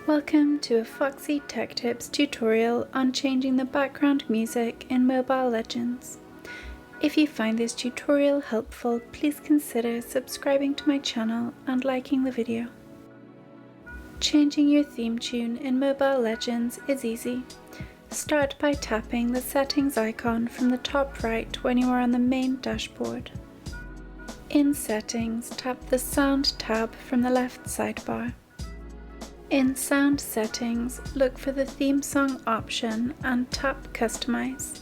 Welcome to a Foxy Tech Tips tutorial on changing the background music in Mobile Legends. If you find this tutorial helpful, please consider subscribing to my channel and liking the video. Changing your theme tune in Mobile Legends is easy. Start by tapping the settings icon from the top right when you are on the main dashboard. In Settings, tap the Sound tab from the left sidebar. In Sound Settings, look for the Theme Song option and tap Customize.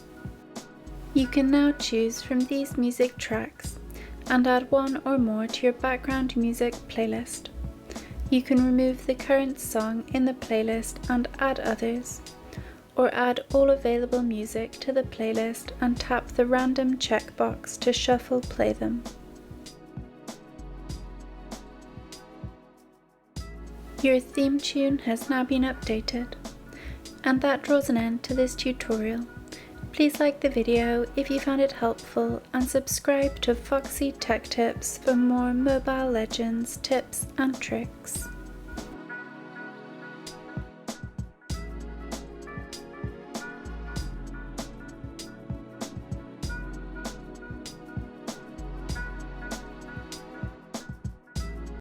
You can now choose from these music tracks and add one or more to your background music playlist. You can remove the current song in the playlist and add others, or add all available music to the playlist and tap the random checkbox to shuffle play them. Your theme tune has now been updated. And that draws an end to this tutorial. Please like the video if you found it helpful and subscribe to Foxy Tech Tips for more Mobile Legends tips and tricks.